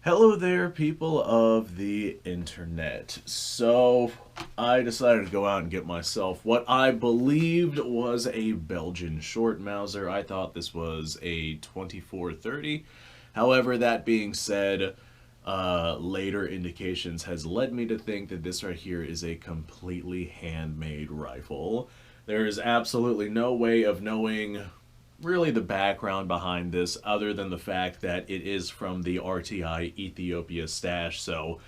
Hello there, people of the internet. So, I decided to go out and get myself what I believed was a Belgian short Mauser. I thought this was a 2430. However, that being said, later indications has led me to think that this right here is a completely handmade rifle. There is absolutely no way of knowing really the background behind this other than the fact that it is from the RTI Ethiopia stash, so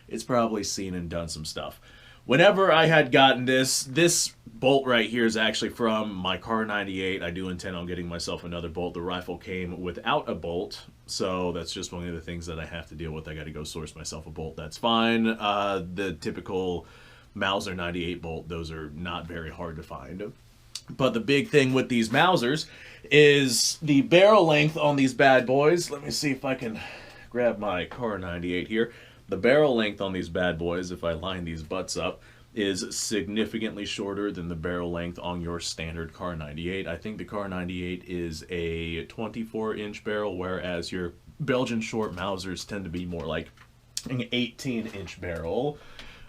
it's probably seen and done some stuff. Whenever I had gotten this bolt right here is actually from my Car 98. I do intend on getting myself another bolt. The rifle came without a bolt, so that's just one of the things that I have to deal with. I got to go source myself a bolt. That's fine. The typical Mauser 98 bolt, those are not very hard to find. But the big thing with these Mausers is the barrel length on these bad boys. Let me see if I can grab my Car 98 here. The barrel length on these bad boys, if I line these butts up, is significantly shorter than the barrel length on your standard Car 98. I think the Car 98 is a 24-inch barrel, whereas your Belgian short Mausers tend to be more like an 18-inch barrel.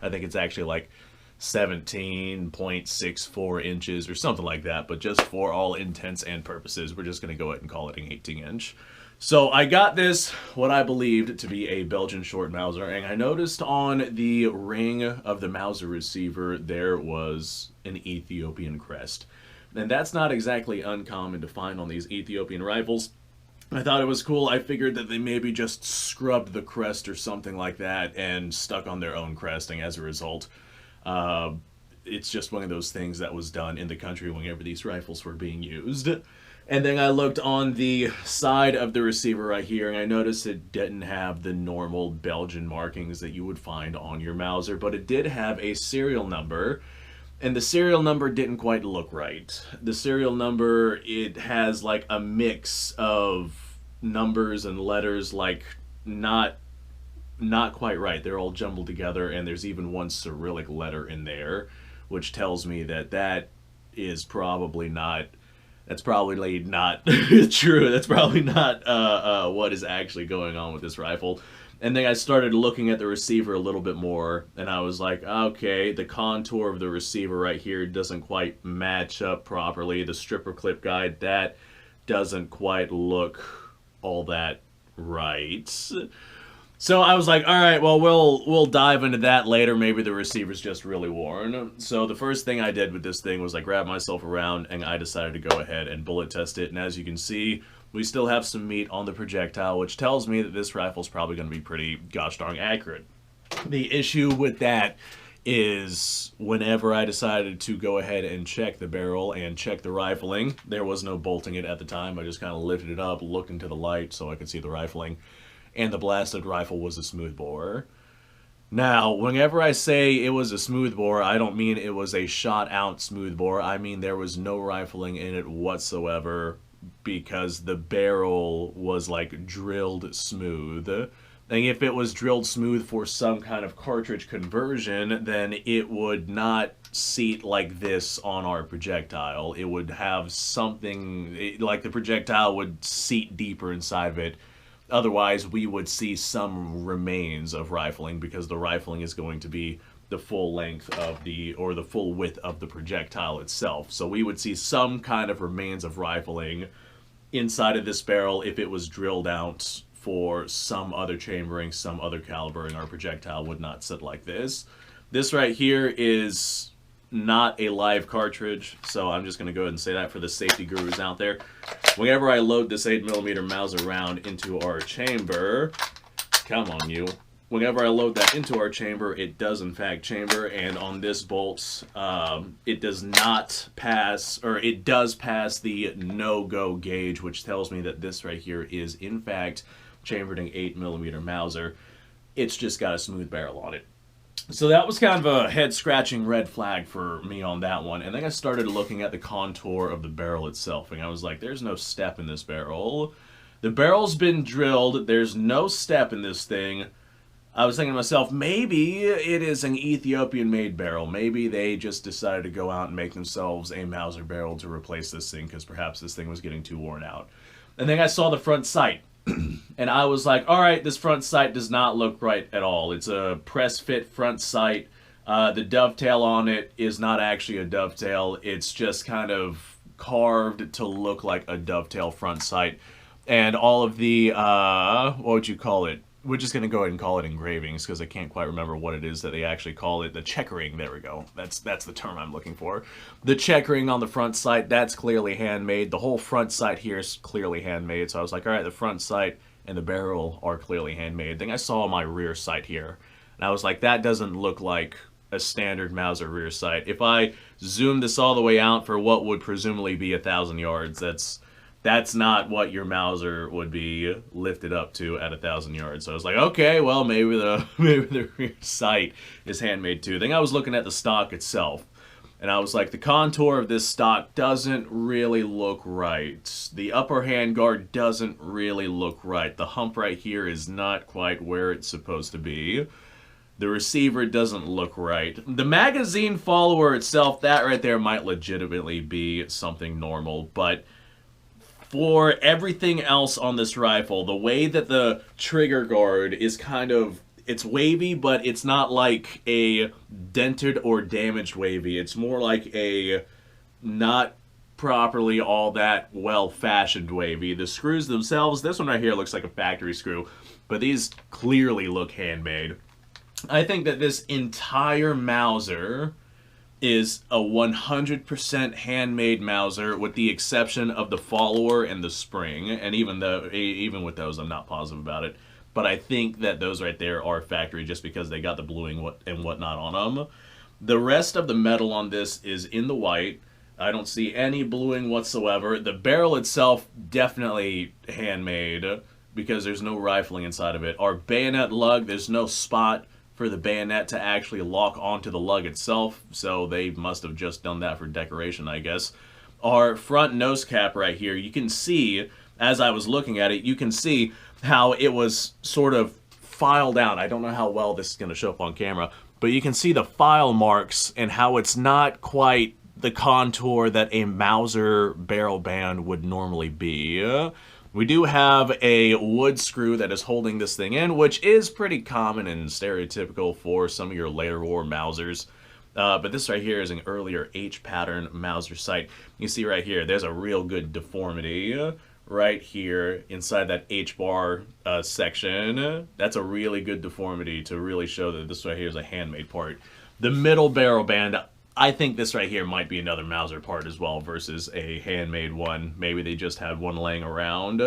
I think it's actually like 17.64 inches or something like that, but just for all intents and purposes, we're just going to go ahead and call it an 18-inch. So I got this, what I believed to be a Belgian short Mauser, and I noticed on the ring of the Mauser receiver there was an Ethiopian crest. And that's not exactly uncommon to find on these Ethiopian rifles. I thought it was cool. I figured that they maybe just scrubbed the crest or something like that and stuck on their own cresting as a result. It's just one of those things that was done in the country whenever these rifles were being used. And then I looked on the side of the receiver right here, and I noticed it didn't have the normal Belgian markings that you would find on your Mauser, but it did have a serial number, and the serial number didn't quite look right. The serial number, it has like a mix of numbers and letters, like not quite right. They're all jumbled together, and there's even one Cyrillic letter in there, which tells me that that is probably not. That's probably not true. That's probably not what is actually going on with this rifle. And then I started looking at the receiver a little bit more, and I was like, okay, the contour of the receiver right here doesn't quite match up properly. The stripper clip guide, that doesn't quite look all that right. So I was like, all right, well, we'll dive into that later. Maybe the receiver's just really worn. So the first thing I did with this thing was I grabbed myself around and I decided to go ahead and bullet test it. And as you can see, we still have some meat on the projectile, which tells me that this rifle's probably going to be pretty gosh darn accurate. The issue with that is whenever I decided to go ahead and check the barrel and check the rifling, there was no bolting it at the time. I just kind of lifted it up, looked into the light so I could see the rifling. And the blasted rifle was a smoothbore. Now, whenever I say it was a smoothbore, I don't mean it was a shot-out smoothbore. I mean there was no rifling in it whatsoever because the barrel was like drilled smooth. And if it was drilled smooth for some kind of cartridge conversion, then it would not seat like this on our projectile. It would have something, like the projectile would seat deeper inside of it. Otherwise, we would see some remains of rifling because the rifling is going to be the full length of the, or the full width of the projectile itself. So we would see some kind of remains of rifling inside of this barrel if it was drilled out for some other chambering, some other calibering. Our projectile would not sit like this. This right here is not a live cartridge, so I'm just going to go ahead and say that for the safety gurus out there. Whenever I load this 8mm Mauser round into our chamber, come on you, whenever I load that into our chamber, it does in fact chamber, and on this bolt, it does not pass, or it does pass the no-go gauge, which tells me that this right here is in fact chambered in 8mm Mauser. It's just got a smooth barrel on it. So that was kind of a head-scratching red flag for me on that one. And then I started looking at the contour of the barrel itself, and I was like, there's no step in this barrel. The barrel's been drilled. There's no step in this thing. I was thinking to myself, maybe it is an Ethiopian-made barrel. Maybe they just decided to go out and make themselves a Mauser barrel to replace this thing, because perhaps this thing was getting too worn out. And then I saw the front sight. And and I was like, all right, this front sight does not look right at all. It's a press fit front sight. The dovetail on it is not actually a dovetail. It's just kind of carved to look like a dovetail front sight. And all of the, what would you call it? We're just going to go ahead and call it engravings because I can't quite remember what it is that they actually call it. The checkering, there we go. That's the term I'm looking for. The checkering on the front sight, that's clearly handmade. The whole front sight here is clearly handmade. So I was like, all right, the front sight and the barrel are clearly handmade. Then I saw my rear sight here, and I was like, that doesn't look like a standard Mauser rear sight. If I zoom this all the way out for what would presumably be 1,000 yards, that's not what your Mauser would be lifted up to at 1,000 yards. So I was like, okay, well, maybe the rear sight is handmade too. Then I was looking at the stock itself, and I was like, the contour of this stock doesn't really look right. The upper handguard doesn't really look right. The hump right here is not quite where it's supposed to be. The receiver doesn't look right. The magazine follower itself, that right there might legitimately be something normal, but for everything else on this rifle, the way that the trigger guard is kind of, it's wavy, but it's not like a dented or damaged wavy. It's more like a not properly all that well-fashioned wavy. The screws themselves, this one right here looks like a factory screw, but these clearly look handmade. I think that this entire Mauser is a 100% handmade Mauser, with the exception of the follower and the spring. And even with those, I'm not positive about it. But I think that those right there are factory just because they got the bluing and whatnot on them. The rest of the metal on this is in the white. I don't see any bluing whatsoever. The barrel itself, definitely handmade because there's no rifling inside of it. Our bayonet lug, there's no spot for the bayonet to actually lock onto the lug itself, so they must have just done that for decoration, I guess. Our front nose cap right here, you can see, as I was looking at it, you can see how it was sort of filed out. I don't know how well this is going to show up on camera, but you can see the file marks and how it's not quite the contour that a Mauser barrel band would normally be. We do have a wood screw that is holding this thing in, which is pretty common and stereotypical for some of your later war Mausers. But this right here is an earlier H-pattern Mauser sight. You see right here, there's a real good deformity right here inside that H-bar section. That's a really good deformity to really show that this right here is a handmade part. The middle barrel band, I think this right here might be another Mauser part as well versus a handmade one. Maybe they just had one laying around,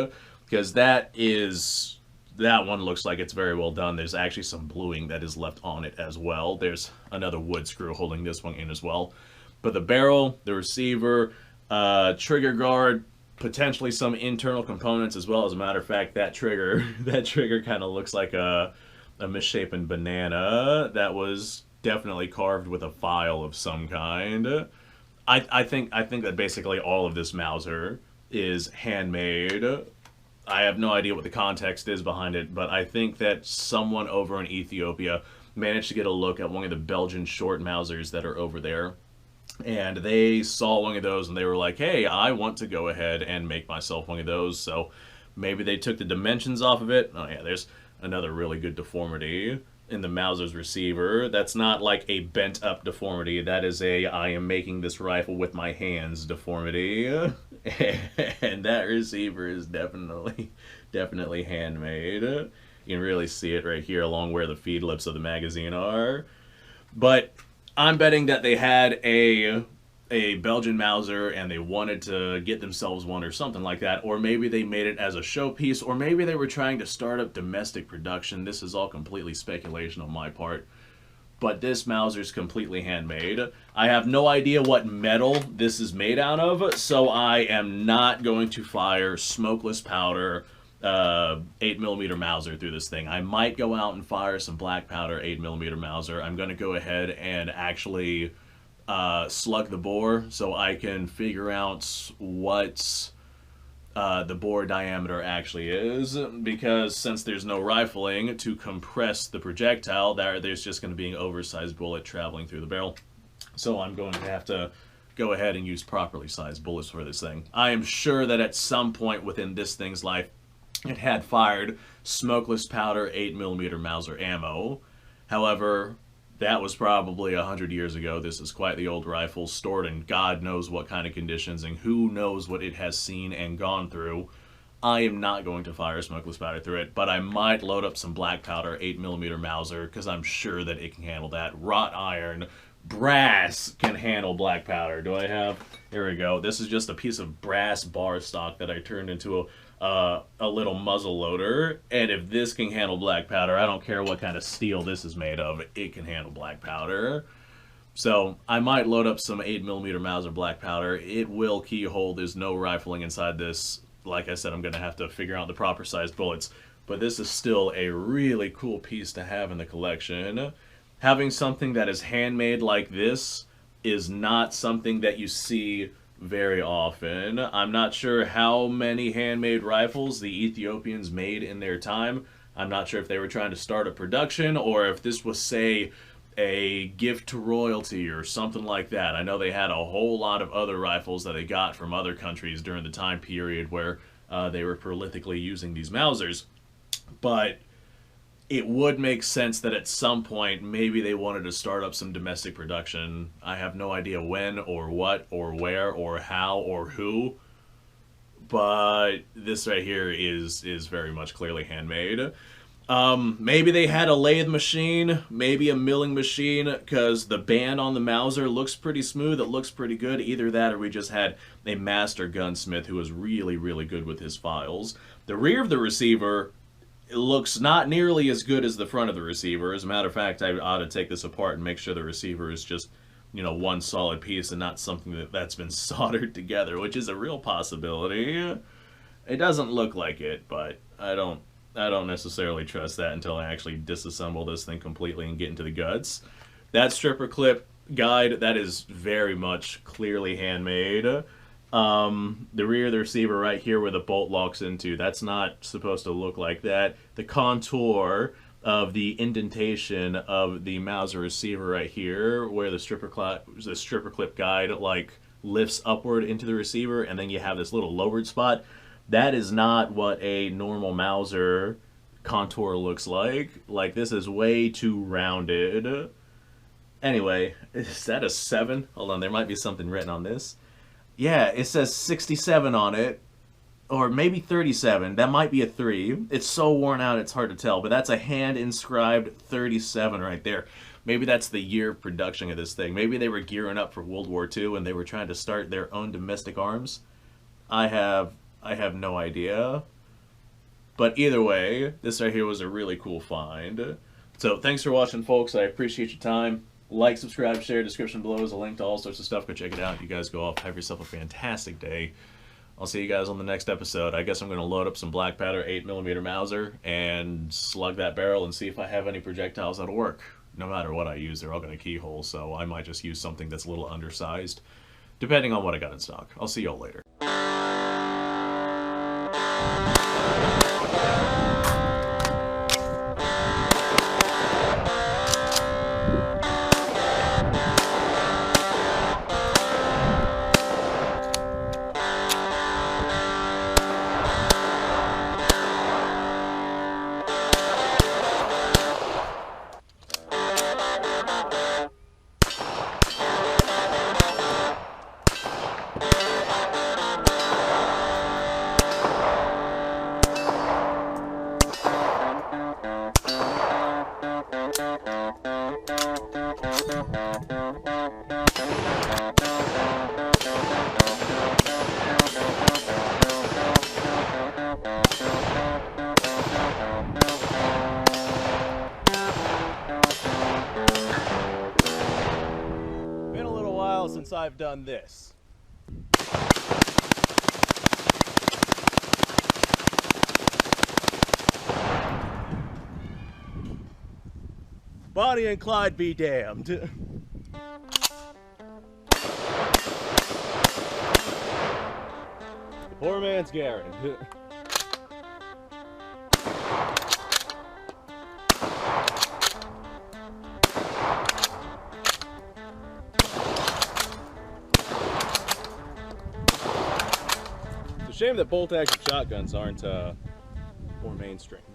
because that one looks like it's very well done. There's actually some bluing that is left on it as well. There's another wood screw holding this one in as well. But the barrel, the receiver, trigger guard, potentially some internal components as well. As a matter of fact, that trigger kind of looks like a misshapen banana that was definitely carved with a file of some kind. I think that basically all of this Mauser is handmade. I have no idea what the context is behind it, but I think that someone over in Ethiopia managed to get a look at one of the Belgian short Mausers that are over there, and they saw one of those and they were like, hey, I want to go ahead and make myself one of those. So maybe they took the dimensions off of it. Oh yeah, there's another really good deformity in the Mauser's receiver. That's not like a bent up deformity. That is a I am making this rifle with my hands deformity. And that receiver is definitely handmade. You can really see it right here along where the feed lips of the magazine are. But I'm betting that they had a Belgian Mauser and they wanted to get themselves one or something like that, or maybe they made it as a showpiece, or maybe they were trying to start up domestic production. This is all completely speculation on my part, but this Mauser is completely handmade. I have no idea what metal this is made out of, so I am not going to fire smokeless powder 8mm Mauser through this thing. I might go out and fire some black powder 8mm Mauser. I'm going to go ahead and actually slug the bore so I can figure out what the bore diameter actually is, because since there's no rifling to compress the projectile, there's just going to be an oversized bullet traveling through the barrel. So I'm going to have to go ahead and use properly sized bullets for this thing. I am sure that at some point within this thing's life, it had fired smokeless powder 8mm Mauser ammo. However, that was probably 100 years ago. This is quite the old rifle, stored in God knows what kind of conditions, and who knows what it has seen and gone through. I am not going to fire smokeless powder through it, but I might load up some black powder 8mm Mauser, because I'm sure that it can handle that. Wrought iron, brass can handle black powder. Do I have... Here we go. This is just a piece of brass bar stock that I turned into a little muzzle loader, and if this can handle black powder, I don't care what kind of steel this is made of, it can handle black powder. So I might load up some 8mm Mauser black powder. It will keyhole. There's no rifling inside this. Like I said, I'm going to have to figure out the proper size bullets, but this is still a really cool piece to have in the collection. Having something that is handmade like this is not something that you see very often. I'm not sure how many handmade rifles the Ethiopians made in their time. I'm not sure if they were trying to start a production or if this was, say, a gift to royalty or something like that. I know they had a whole lot of other rifles that they got from other countries during the time period where they were prolifically using these Mausers. But it would make sense that at some point maybe they wanted to start up some domestic production. I have no idea when or what or where or how or who, but this right here is very much clearly handmade. Maybe they had a lathe machine, maybe a milling machine, because the band on the Mauser looks pretty smooth, it looks pretty good. Either that or we just had a master gunsmith who was really, really good with his files. The rear of the receiver, it looks not nearly as good as the front of the receiver. As a matter of fact, I ought to take this apart and make sure the receiver is just, you know, one solid piece and not something that's been soldered together, which is a real possibility. It doesn't look like it, but I don't necessarily trust that until I actually disassemble this thing completely and get into the guts. That stripper clip guide, that is very much clearly handmade. The rear of the receiver right here where the bolt locks into, that's not supposed to look like that. The contour of the indentation of the Mauser receiver right here where the stripper clip guide like lifts upward into the receiver and then you have this little lowered spot. That is not what a normal Mauser contour looks like. Like, this is way too rounded. Anyway, is that a 7? Hold on, there might be something written on this. Yeah, it says 67 on it, or maybe 37. That might be a 3. It's so worn out it's hard to tell, but that's a hand-inscribed 37 right there. Maybe that's the year of production of this thing. Maybe they were gearing up for World War II and they were trying to start their own domestic arms. I have no idea. But either way, this right here was a really cool find. So thanks for watching, folks. I appreciate your time. Like, subscribe, share. Description below is a link to all sorts of stuff. Go check it out. You guys go off. Have yourself a fantastic day. I'll see you guys on the next episode. I guess I'm going to load up some black powder 8mm Mauser and slug that barrel and see if I have any projectiles that'll work. No matter what I use, they're all going to keyhole, so I might just use something that's a little undersized, depending on what I got in stock. I'll see y'all later. Been a little while since I've done this. Bonnie and Clyde be damned. Poor man's Garen. It's a shame that bolt-action shotguns aren't or mainstream.